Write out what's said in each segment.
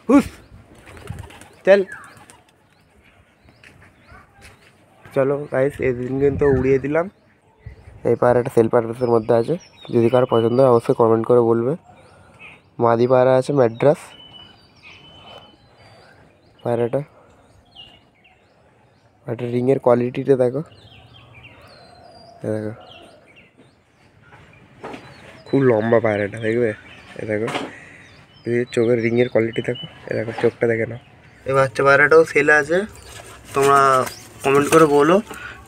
হুস চল। চলো গাইস, এদিন কিন্তু উড়িয়ে দিলাম। এই পায়রাটা সেল পারপাসের মধ্যে আছে, যদি কারো পছন্দ হয় অবশ্যই কমেন্ট করে বলবে। মাদি পায়রা আছে ম্যাড্রাস পায়রাটা। একটা রিংয়ের কোয়ালিটিটা দেখো, দেখো খুব লম্বা পায়রাটা, দেখবে এ দেখো, চোখের রিংয়ের কোয়ালিটি দেখো, এ দেখো চোখটা দেখে নাও। এই বাচ্চা পায়রাটাও সেল আছে, তোমরা কমেন্ট করে বলো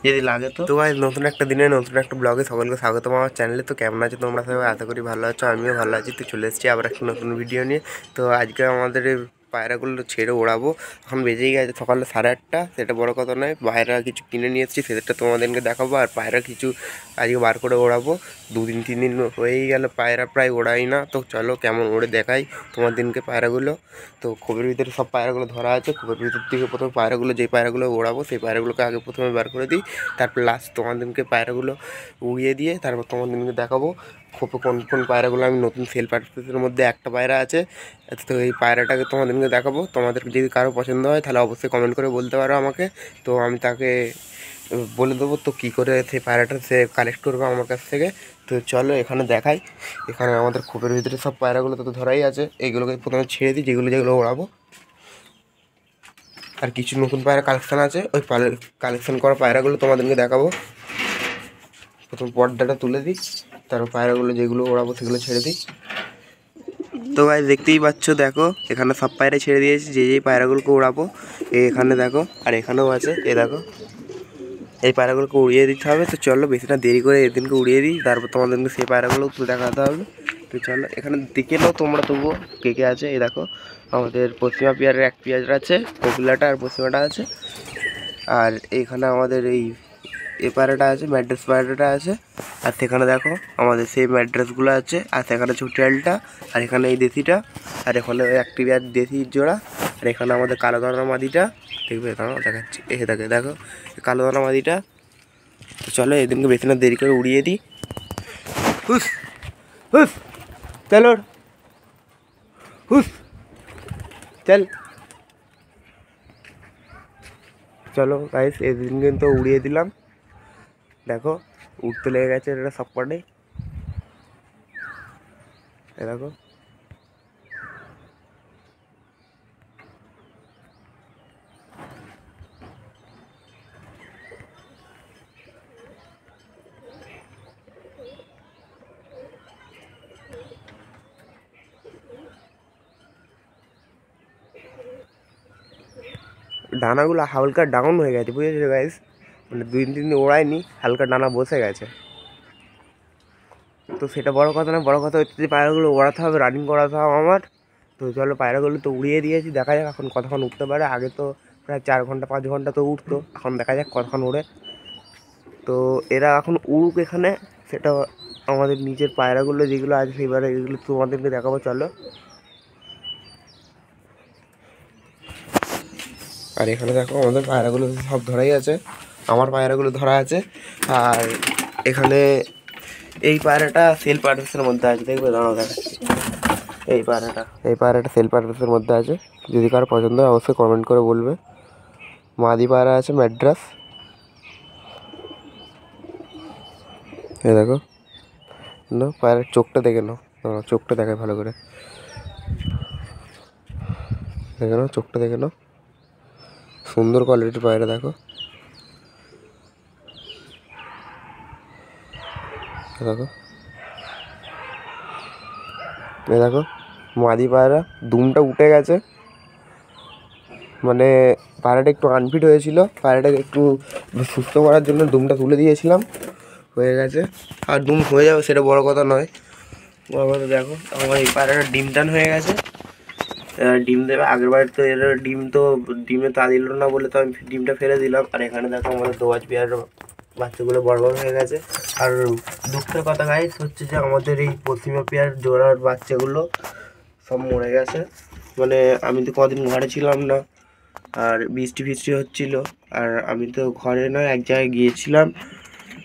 যদি লাগে। তো ভাই, নতুন একটা দিনে নতুন একটা ব্লগে সকলকে স্বাগতম আমার চ্যানেলে। তো কেমন আছে তোমরা সবাই? আশা করি ভালো আছো, আমিও ভালো আছি। তো চলে এসেছি আবার একটা নতুন ভিডিও নিয়ে। তো আজকে আমাদের এই পায়রাগুলো ছেড়ে ওড়াবো। এখন বেজেই গেছে সকালে 8:30, সেটা বড় কথা নয়। পায়রা কিছু কিনে নিয়ে এসেছি, সেটা তোমাদেরকে দেখাবো। আর পায়রা কিছু আজকে বার করে ওড়াবো। 2-3 দিন হয়েই গেল পায়রা প্রায় ওড়াই না। তো চলো কেমন ওড়ে দেখাই তোমাদেরকে পায়রাগুলো। তো খোপের ভিতরে সব পায়রাগুলো ধরা আছে। খোপের ভিতর থেকে প্রথমে পায়রাগুলো, যেই পায়রাগুলো ওড়াবো সেই পায়রাগুলোকে আগে প্রথমে বার করে দিই। তারপর লাস্ট তোমাদেরকে পায়রাগুলো উড়িয়ে দিয়ে তারপর তোমাদেরকে দেখাবো খোপে কোন কোন পায়রাগুলো আমি নতুন সেল পারপাসের মধ্যে একটা পায়রা আছে। তো এই পায়রাটাকে তোমাদেরকে দেখাবো। তোমাদের যদি কারো পছন্দ হয় তাহলে অবশ্যই কমেন্ট করে বলতে পারো আমাকে। তো আমি তাকে বলে দেবো তো কী করে সেই পায়রাটা সে কালেক্ট করবে আমার কাছ থেকে। তো চলো এখানে দেখাই। এখানে আমাদের খোপের ভিতরে সব পায়রাগুলো তো ধরাই আছে। এইগুলোকে প্রথমে ছেড়ে দিই, যেগুলো যেগুলো ওড়াবো। আর কিছু নতুন পায়রা কালেকশান আছে, ওই কালেকশান করা পায়রাগুলো তোমাদেরকে দেখাবো। প্রথম পর্দাটা তুলে দিই, তারপর পায়রাগুলো যেগুলো ওড়াবো সেগুলো ছেড়ে দিই। তো ভাই দেখতেই পাচ্ছ, দেখো এখানে সব পায়রা ছেড়ে দিয়েছি, যে যেই পায়রাগুলোকে ওড়াবো। এখানে দেখো, আর এখানেও আছে, এ দেখো। এই পায়রাগুলোকে উড়িয়ে দিতে হবে। তো চলো বেশি না দেরি করে এদিনকে উড়িয়ে দিই, তারপর তোমাদেরকে সেই পায়রাগুলো একটু দেখাতে হবে। তো চলো এখানে দেখে নাও তোমরা তবুও কে কে আছে। এই দেখো আমাদের পশ্চিমা পেয়ারের এক পেয়ার আছে, কোকিলাটা আর পশ্চিমাটা আছে। আর এইখানে আমাদের এই পায়রাটা আছে, ম্যাড্রাস পায়রাটা আছে। আর সেখানে দেখো আমাদের সেই ম্যাড্রাসগুলো আছে। আর সেখানে ছোটিয়ালটা, আর এখানে এই দেশিটা, আর এখানে ওই একটি পেয়ার দেশির জোড়া। আর এখানে আমাদের কালো দানা মাদিটা, দেখবে দাঁড়াও দেখাচ্ছি, এসে থাকে দেখো কালো দানা মাদিটা। তো চলো এদিনকে বেশি না দেরি করে উড়িয়ে দিই। হুস হুস চলো, হুস চল। চলো গাইস, এদিন কিন্তু উড়িয়ে দিলাম। দেখো উঠতে লেগে গেছে এটা সব কটাই, এ দেখো। ডানাগুলো হালকা ডাউন হয়ে গেছে, বুঝেছো গাইস? মানে 2-3 দিন ওড়ায়নি, হালকা ডানা বসে গেছে। তো সেটা বড় কথা না, বড় কথা হচ্ছে যে পায়রাগুলো ওড়াতে হবে, রানিং করাতে হবে আমার। তো চলো পায়রাগুলো তো উড়িয়ে দিয়েছি, দেখা যাক এখন কতক্ষণ উঠতে পারে। আগে তো প্রায় 4 ঘন্টা 5 ঘন্টা তো উঠতো, এখন দেখা যাক কতক্ষণ ওড়ে। তো এরা এখন উড়ুক এখানে, সেটা আমাদের নিচের পায়রাগুলো যেগুলো আছে সেইবারে এগুলো তোমাদেরকে দেখাবো। চলো। আর এখানে দেখো আমাদের পায়রাগুলো সব ধরাই আছে, আমার পায়রাগুলো ধরা আছে। আর এখানে এই পায়রাটা সেল পারপাসের মধ্যে আছে, দেখবে দাঁড়াও দেখাচ্ছি। এই পায়রাটা সেল পারপাসের মধ্যে আছে, যদি কারো পছন্দ হয় অবশ্যই কমেন্ট করে বলবে। মাদি পায়রা আছে ম্যাড্রাস, এই দেখো না, পায়রার চোখটা দেখে নাও, চোখটা দেখায় ভালো করে, দেখে নাও চোখটা দেখে নাও, সুন্দর কোয়ালিটির পায়রা দেখো। দেখো এ দেখো মাদি পায়রা, দুমটা উঠে গেছে। মানে পায়রাটা একটু আনফিট হয়েছিল, পায়রাটাকে একটু সুস্থ করার জন্য দুমটা তুলে দিয়েছিলাম, হয়ে গেছে। আর দুম হয়ে যাবে সেটা বড় কথা নয়। আমার দেখো আমার এই পায়রাটা ডিম টান হয়ে গেছে, ডিম দেবে। আগের বার তো এর ডিমে তা দিল না বলে তো আমি ডিমটা ফেলে দিলাম। আর এখানে দেখো আমাদের দোয়াজ পেয়ারের বাচ্চাগুলো বড় বড় হয়ে গেছে। আর দুঃখের কথা গাইস হচ্ছে যে আমাদের এই পশ্চিমা পেয়ার জোড়ার বাচ্চাগুলো সব মরে গেছে। মানে আমি তো কদিন ঘরে ছিলাম না, আর বৃষ্টি ফিষ্টি হচ্ছিলো, আর আমি তো ঘরে নয় এক জায়গায় গিয়েছিলাম।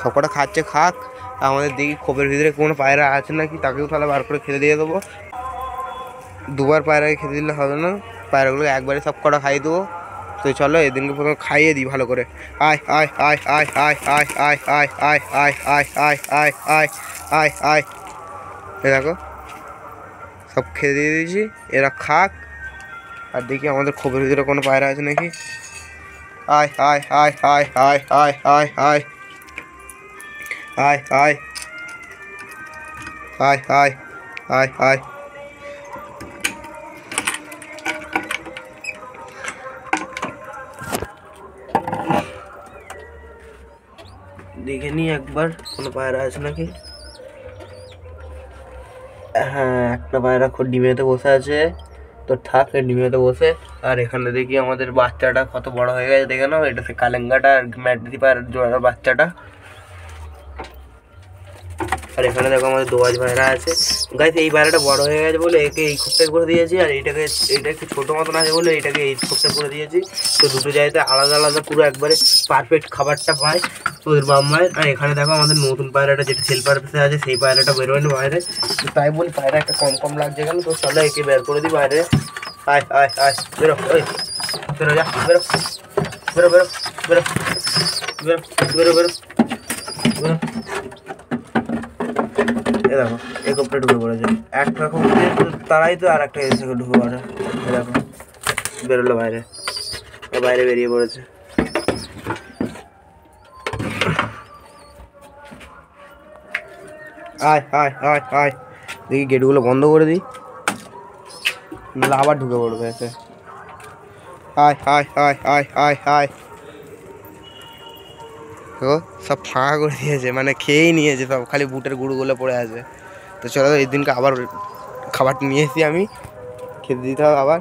সব কটা খাচ্ছে, খাক। আমাদের দেখি খোপের ভিতরে কোনো পায়রা আছে নাকি, তাকেও তাহলে বার করে খেতে দিয়ে দেবো। দুবার পায়রাকে খেতে দিলে হবে না, পায়রাগুলোকে একবারে সব কটা খাইয়ে দেবো। তো চলো এদিনকে প্রথমে খাইয়ে দিই ভালো করে। আয় আয় আয় আয় আয় আয় আয় আয় আয় আয় আয় আয় আয় আয় আয় আয়। এ দেখো সব খেতে দিয়ে দিয়েছি, এরা খাক। আর দেখি আমাদের খোপের ভিতরে কোনো পায়রা আছে নাকি। আয় আয় আয় আয় আয় আয় আয় আয় আয় আয় আয় আয় আয় আয়। দেখে নি একবার কোনো পায়রা আছে নাকি। হ্যাঁ, একটা পায়রা ডিমেতে বসে আছে, তো থাক ডিমেতে বসে। আর এখানে দেখি আমাদের বাচ্চাটা কত বড় হয়ে গেছে দেখে নাও। এটা সে কালেঙ্গাটা আর ম্যাডরি পায়রার জোড়ার বাচ্চাটা। আর এখানে দেখো আমাদের দোয়াজ পায়রা আছে। গাইস এই পায়রাটা বড় হয়ে গেছে বলে একে এই খোপটায় করে দিয়েছি, আর এইটা একটু ছোটো মতন আছে বলে এইটাকে এই খোপটায় করে দিয়েছি। তো দুটো জায়গাতে আলাদা আলাদা পুরো একবারে পারফেক্ট খাবারটা পায় ওদের বাপ মায়ের। আর এখানে দেখো আমাদের নতুন পায়রাটা যেটা সেল পারপাসে আছে, সেই পায়রাটা বেরোয় না বাইরে। তো তাই বলি পায়রা একটা কম কম লাগছে কেন, তো চলো একে বের করে দিই বাইরে। আয় আয় আয় বেরো, ওই বেরো, যা বেরো বেরো বেরো বেরো বেরো বেরো বেরো বেরো। এ দেখো এই কোপটা ঢুকে পড়েছে, একটা কোপ দিয়ে তারাই তো আর একটা এসে ঢুকে পড়ে। এ দেখো বেরোলো বাইরে, বাইরে বেরিয়ে পড়েছে। আয় আয় আয় আয়, দেখি গেটগুলো বন্ধ করে দিই, নাহলে আবার ঢুকে পড়বে এসে। আয় আয় আয় আয় আয় আয়। দেখো সব ফাঁকা করে দিয়েছে, মানে খেয়েই নিয়েছে সব, খালি বুটের গুঁড়োগুলো পড়ে আছে। তো চলো এই দিনকে আবার খাবারটা নিয়ে এসেছি আমি, খেতে দিতে হবে আবার।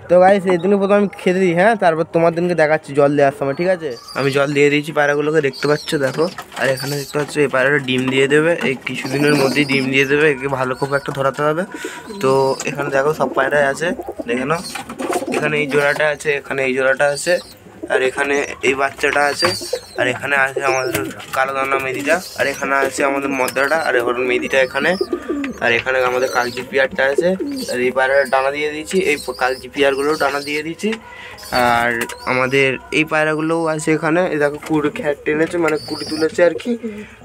তো গাইস এই দিনকে প্রথমে আমি খেতে দিই, হ্যাঁ, তারপর তোমার দিনকে দেখাচ্ছি জল দেওয়ার সময়, ঠিক আছে? আমি জল দিয়ে দিয়েছি পায়রাগুলোকে, দেখতে পাচ্ছ দেখো। আর এখানে দেখতে পাচ্ছ এই পায়রাটা ডিম দিয়ে দেবে, এই কিছুদিনের মধ্যেই ডিম দিয়ে দেবে। একে ভালো খুব একটা ধরাতে হবে। তো এখানে দেখো সব পায়রাই আছে, দেখে নাও। এখানে এই জোড়াটা আছে, এখানে এই জোড়াটা আছে, আর এখানে এই বাচ্চাটা আছে, আর এখানে আছে আমাদের কালো দানা মেদিটা, আর এখানে আছে আমাদের মদ্দাটা, আর এখন মেদিটা এখানে, আর এখানে আমাদের কালজি পিয়ারটা আছে। আর এই পায়রাটা ডানা দিয়ে দিয়েছি, এই কালজি পিয়ারগুলোও ডানা দিয়ে দিয়েছি। আর আমাদের এই পায়রাগুলোও আছে এখানে, এই দেখো কুড়ি খ্যাট টেনেছে, মানে কুড়ি তুলেছে আর কি।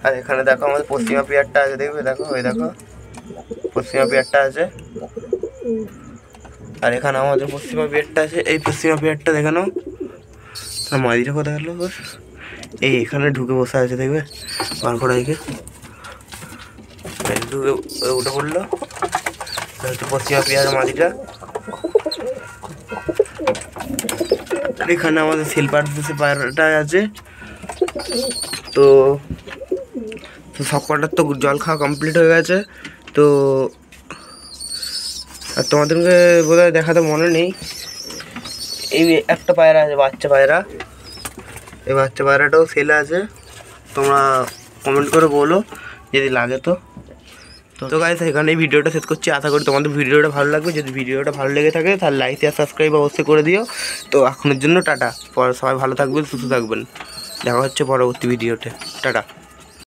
আর এখানে দেখো আমাদের পশ্চিমা পিয়ারটা আছে, দেখবে দেখো, ওই দেখো পশ্চিমা পিয়ারটা আছে। আর এখানে আমাদের পশ্চিমা পিয়ারটা আছে, এই পশ্চিমা পিয়ারটা দেখে নাও। মাদিটা কোথায় গেলো? এই এখানে ঢুকে বসে আছে, দেখবে বার করা একে ঢুকে উঠে পড়লো। পশ্চিমা পেঁয়াজের মাদিটা। এখানে আমাদের সিলভার পায়রাটা আছে। তো সব কটার তো জল খাওয়া কমপ্লিট হয়ে গেছে। তো আর তোমাদেরকে বোধহয় দেখাতে মনে নেই, এই একটা পায়রা আছে বাচ্চা পায়রা, এই বাচ্চা পায়রাটাও সেলে আছে। তোমরা কমেন্ট করে বলো যদি লাগে। তো গাইস এখানে এই ভিডিওটা শেষ করছি, আশা করি তোমাদের ভিডিওটা ভালো লাগবে। যদি ভিডিওটা ভালো লেগে থাকে তাহলে লাইক আর সাবস্ক্রাইব অবশ্যই করে দিও। তো এখনের জন্য টাটা, পরে সবাই ভালো থাকবেন, সুস্থ থাকবেন, দেখা হচ্ছে পরবর্তী ভিডিওতে, টাটা।